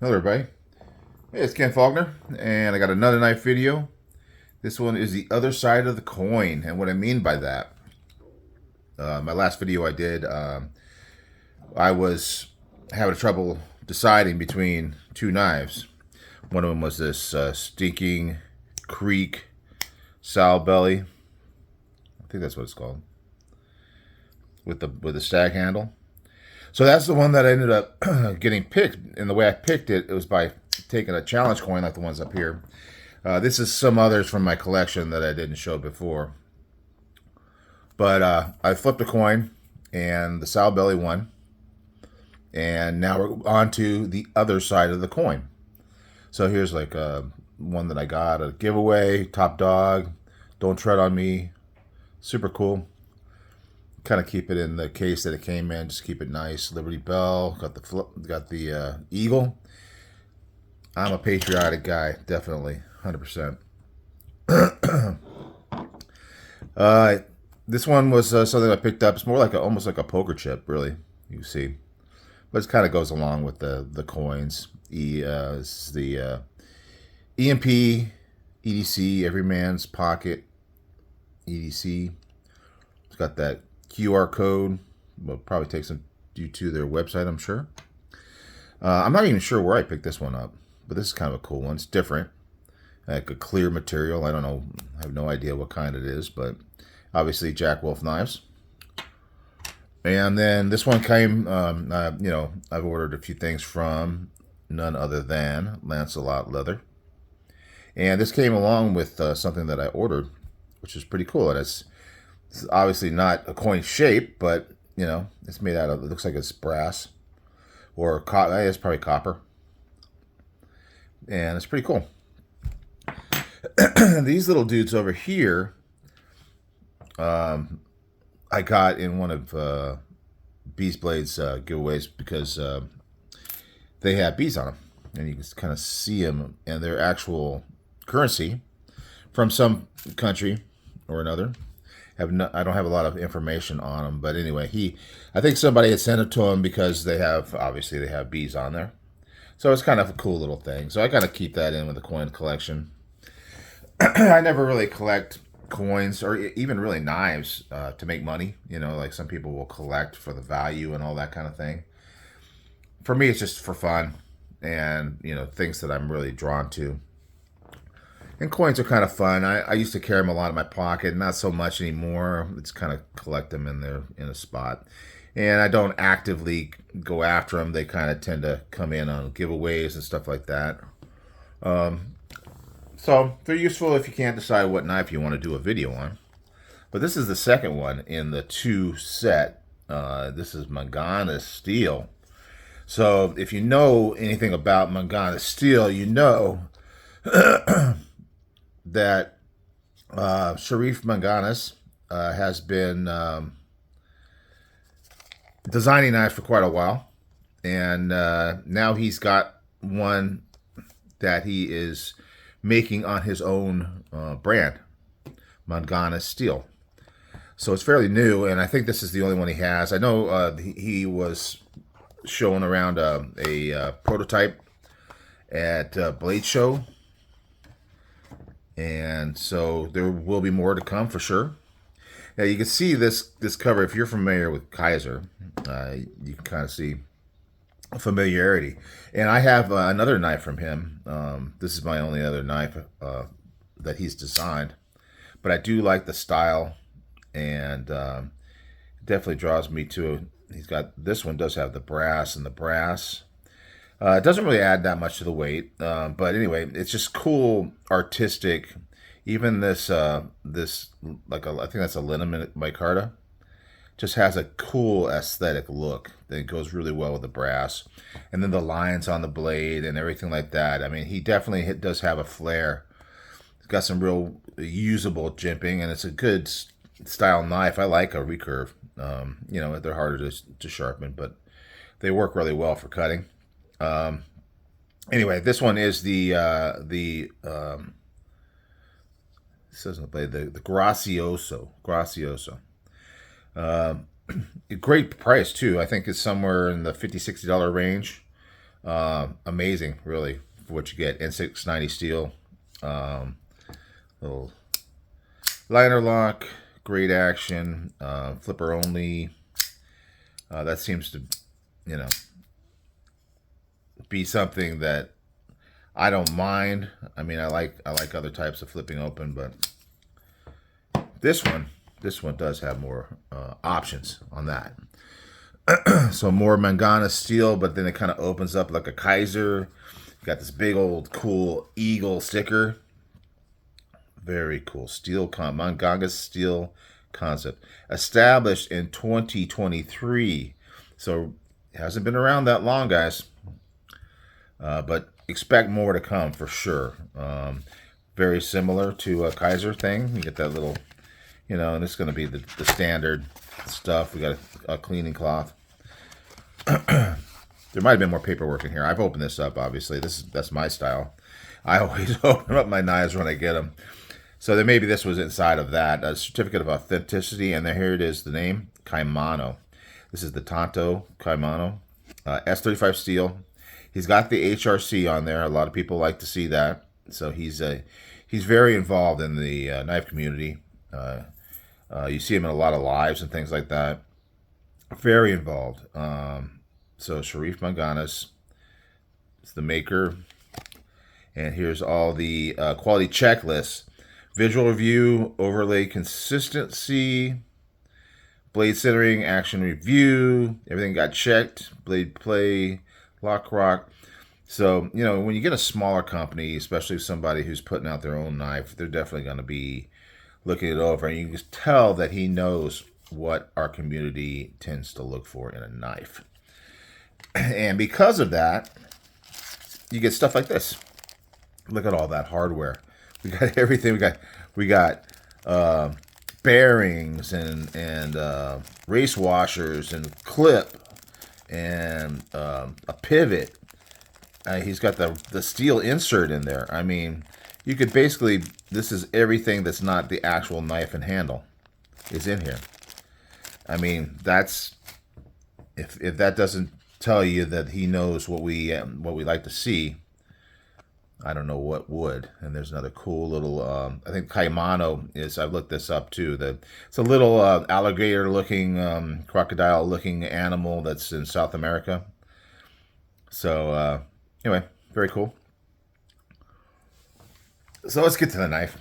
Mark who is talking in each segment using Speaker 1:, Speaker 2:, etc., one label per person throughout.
Speaker 1: Hello everybody, hey, it's Ken Faulkner, and I got another knife video. This one is the other side of the coin, and what I mean by that, my last video I did, I was having trouble deciding between two knives. One of them was this Stinking Creek sow belly, I think that's what it's called, with the stag handle. So that's the one that I ended up getting picked, and the way I picked it, it was by taking a challenge coin like the ones up here. This is some others from my collection that I didn't show before. But I flipped a coin, and the sow belly won. And now we're on to the other side of the coin. So here's like one that I got, a giveaway, top dog, don't tread on me, super cool. Kind of keep it in the case that it came in. Just keep it nice. Liberty Bell. Got the eagle. I'm a patriotic guy, definitely, 100%. This one was something I picked up. It's more like almost like a poker chip, really. You see, but it kind of goes along with the coins. This is the EMP EDC Every Man's Pocket EDC. It's got that QR code. Will probably take you to their website, I'm sure. I'm not even sure where I picked this one up, but this is kind of a cool one. It's different, like a clear material. I don't know. I have no idea what kind it is, but obviously Jack Wolf knives. And then this one came. I've ordered a few things from none other than Lancelot Leather, and this came along with something that I ordered, which is pretty cool. And it's obviously not a coin shape, but it's made out of, it looks like it's brass or copper. It's probably copper, and it's pretty cool. These little dudes over here, I got in one of Bees Blade's giveaways because they have bees on them, and you can kind of see them, and their actual currency from some country or another. I don't have a lot of information on them, but anyway, I think somebody had sent it to him because they have bees on there, so it's kind of a cool little thing. So I gotta keep that in with the coin collection. I never really collect coins or even really knives to make money. Like some people will collect for the value and all that kind of thing. For me, it's just for fun and things that I'm really drawn to. And coins are kind of fun. I used to carry them a lot in my pocket, not so much anymore. It's kind of collect them in a spot. And I don't actively go after them. They kind of tend to come in on giveaways and stuff like that. So they're useful if you can't decide what knife you want to do a video on. But this is the second one in the two set. This is Mangana steel. So if you know anything about Mangana steel, you know that Sharif Manganas has been designing knives for quite a while, and now he's got one that he is making on his own brand, Mangana Steel. So it's fairly new, and I think this is the only one he has. I know he was showing around a prototype at Blade Show. And so there will be more to come for sure. Now you can see this cover. If you're familiar with Kaiser, you can kind of see familiarity. And I have another knife from him. This is my only other knife that he's designed. But I do like the style, and it definitely draws me to it. He's got, this one does have the brass, and the brass it doesn't really add that much to the weight, but anyway, it's just cool, artistic. Even this, I think that's a linen micarta, just has a cool aesthetic look that goes really well with the brass, and then the lines on the blade and everything like that. I mean, he definitely does have a flair. He's got some real usable jimping, and it's a good style knife. I like a recurve. They're harder to sharpen, but they work really well for cutting. Anyway, this one is the Gracioso. A great price too. I think it's somewhere in the $50-$60 range. Amazing, really, for what you get. N690 steel, um, little liner lock, great action, flipper only. That seems to, you know, be something that I don't mind. I mean, I like other types of flipping open, but this one does have more options on that. So more Mangana steel, but then it kind of opens up like a Kaiser. You got this big old cool eagle sticker. Very cool. Manganga steel concept. Established in 2023. So it hasn't been around that long, guys. But expect more to come for sure. Very similar to a Kaiser thing. You get that little, and it's going to be the standard stuff. We got a cleaning cloth. There might have been more paperwork in here. I've opened this up, obviously. That's my style. I always open up my knives when I get them. So then maybe this was inside of that. A certificate of authenticity, and then here it is, the name, Kaimano. This is the Tanto Kaimano. S35 steel. He's got the HRC on there. A lot of people like to see that. So he's very involved in the knife community. You see him in a lot of lives and things like that. Very involved. So Sharif Manganas is the maker. And here's all the quality checklists. Visual review, overlay consistency, blade centering, action review. Everything got checked. Blade play, lock rock. So, when you get a smaller company, especially somebody who's putting out their own knife, they're definitely going to be looking it over. And you can just tell that he knows what our community tends to look for in a knife. And because of that, you get stuff like this. Look at all that hardware. We got everything. We got bearings and race washers and clip and a pivot. He's got the steel insert in there. I mean, you could basically, this is everything that's not the actual knife and handle is in here. I mean, that's, if that doesn't tell you that he knows what we like to see, I don't know what would. And there's another cool little, I think Kaimano is, I've looked this up too. It's a little alligator looking, crocodile looking animal that's in South America. So anyway, very cool. So let's get to the knife.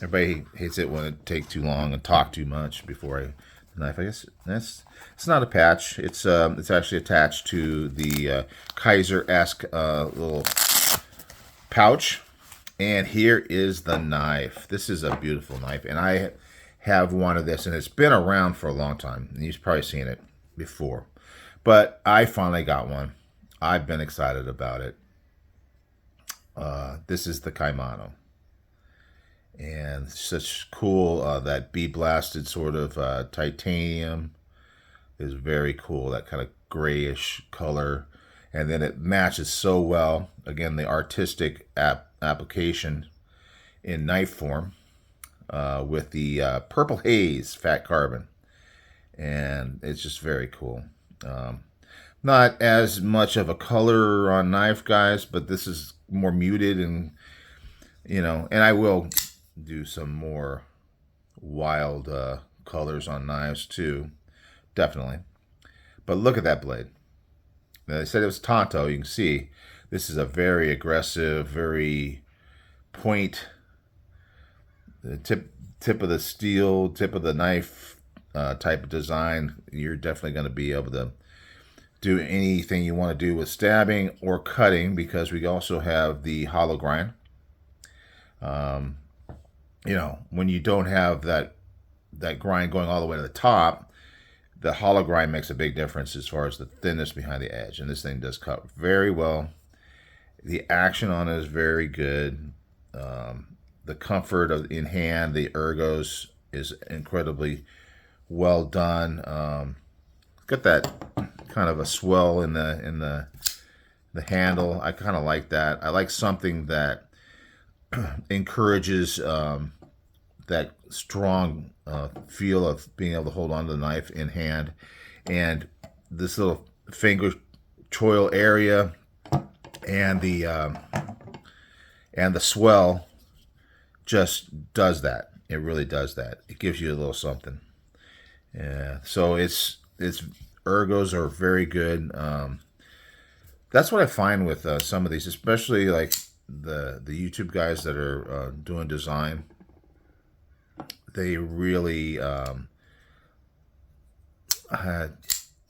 Speaker 1: Everybody hates it when it takes too long and talk too much before the knife. I guess it's not a patch. It's actually attached to the Kaiser-esque little pouch. And here is the knife. This is a beautiful knife, and I have wanted this, and it's been around for a long time. And you've probably seen it before, but I finally got one. I've been excited about it. This is the Kaimano. And such cool, that bee-blasted sort of titanium is very cool. That kind of grayish color. And then it matches so well. Again, the artistic application in knife form with the purple haze fat carbon. And it's just very cool. Not as much of a color on knife, guys, but this is more muted, and and I will do some more wild colors on knives too, definitely. But look at that blade. Now, they said it was Tonto. You can see this is a very aggressive, very point, the tip of the steel, tip of the knife type of design. You're definitely going to be able to do anything you want to do with stabbing or cutting, because we also have the hollow grind. When you don't have that grind going all the way to the top, the hollow grind makes a big difference as far as the thinness behind the edge. And this thing does cut very well. The action on it is very good. The comfort in hand, the ergos is incredibly well done. Got that kind of a swell in the handle. I kind of like that. I like something that encourages that strong feel of being able to hold on to the knife in hand. And this little finger choil area and the swell just does that. It really does that. It gives you a little something. Yeah. So it's ergos are very good. That's what I find with some of these, especially like the YouTube guys that are doing design. They really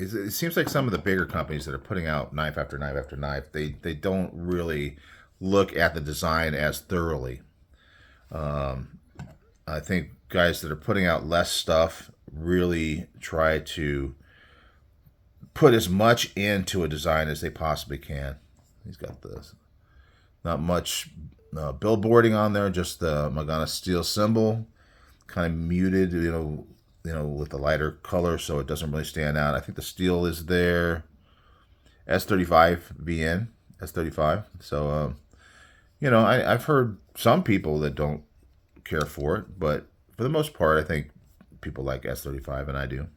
Speaker 1: it seems like some of the bigger companies that are putting out knife after knife after knife, they don't really look at the design as thoroughly. I think guys that are putting out less stuff really try to put as much into a design as they possibly can. He's got this, not much billboarding on there, just the Magana steel symbol, kind of muted, with the lighter color, so it doesn't really stand out. I think the steel is there. S35 VN, S35. So, I've heard some people that don't care for it, but for the most part, I think people like S35, and I do.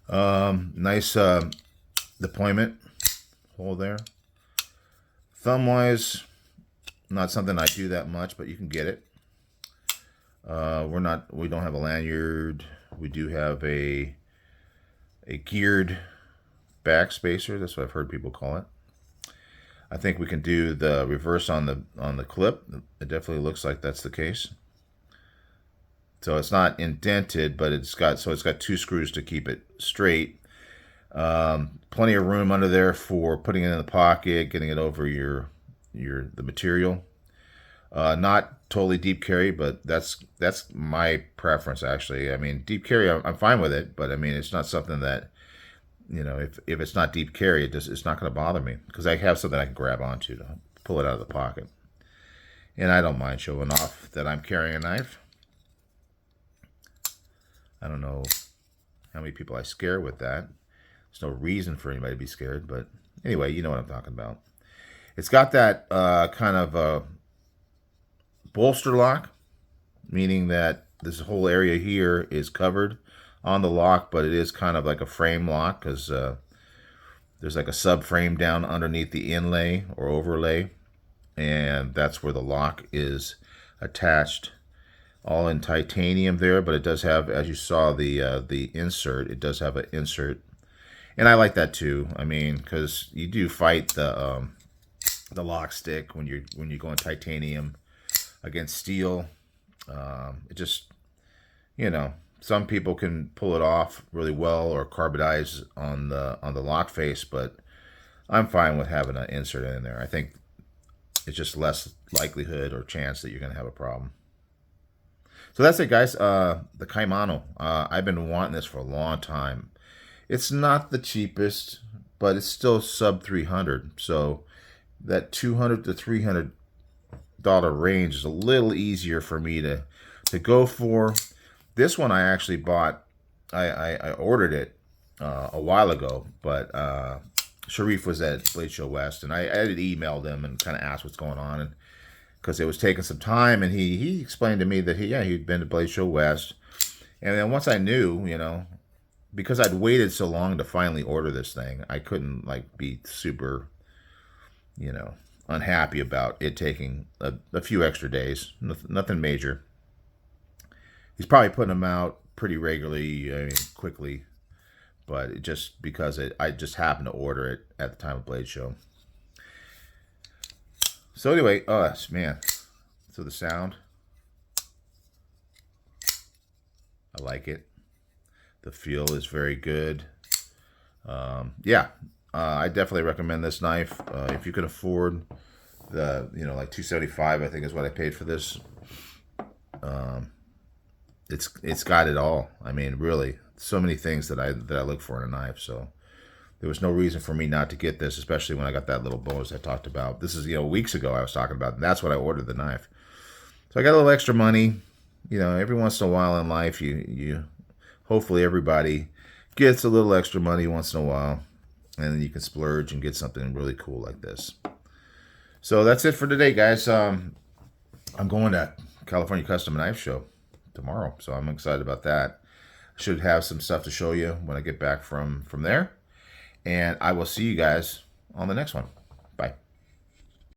Speaker 1: Nice deployment hole there. Thumb-wise, not something I do that much, but you can get it. We don't have a lanyard. We do have a geared back spacer. That's what I've heard people call it. I think we can do the reverse on the clip. It definitely looks like that's the case. So it's not indented, but it's got 2 screws to keep it straight. Plenty of room under there for putting it in the pocket, getting it over the material. Not totally deep carry, but that's my preference, actually. I mean, deep carry, I'm fine with it, but I mean, it's not something that, if it's not deep carry, it's not going to bother me, because I have something I can grab onto to pull it out of the pocket. And I don't mind showing off that I'm carrying a knife. I don't know how many people I scare with that. There's no reason for anybody to be scared, but anyway, you know what I'm talking about. It's got that kind of bolster lock, meaning that this whole area here is covered on the lock, but it is kind of like a frame lock, because there's like a subframe down underneath the inlay or overlay, and that's where the lock is attached. All in titanium there, but it does have, as you saw, the insert. It does have an insert, and I like that too. I mean, because you do fight the lock stick when you go in titanium against steel. It just, some people can pull it off really well or carbonize on the lock face, but I'm fine with having an insert in there. I think it's just less likelihood or chance that you're going to have a problem. So that's it, guys. The Kaimano. I've been wanting this for a long time. It's not the cheapest, but it's still sub 300. So that $200 to $300 range is a little easier for me to go for. This one I actually bought. I ordered it a while ago, but Sharif was at Blade Show West, and I had emailed him and kind of asked what's going on, and because it was taking some time, and he explained to me that he'd been to Blade Show West, and then once I knew, because I'd waited so long to finally order this thing, I couldn't be super, unhappy about it taking a few extra days. Nothing major. He's probably putting them out pretty regularly, quickly, but it just because I just happened to order it at the time of Blade Show. So anyway, man, so the sound, I like it. The feel is very good. Yeah, I definitely recommend this knife. If you can afford the, like $275, I think is what I paid for this. It's got it all. I mean, really, so many things that I look for in a knife. So there was no reason for me not to get this, especially when I got that little bonus I talked about. This is, weeks ago I was talking about, and that's when I ordered the knife. So I got a little extra money. Every once in a while in life, you hopefully everybody gets a little extra money once in a while, and then you can splurge and get something really cool like this. So that's it for today, guys. I'm going to California Custom Knife Show tomorrow, so I'm excited about that. I should have some stuff to show you when I get back from there. And I will see you guys on the next one. Bye.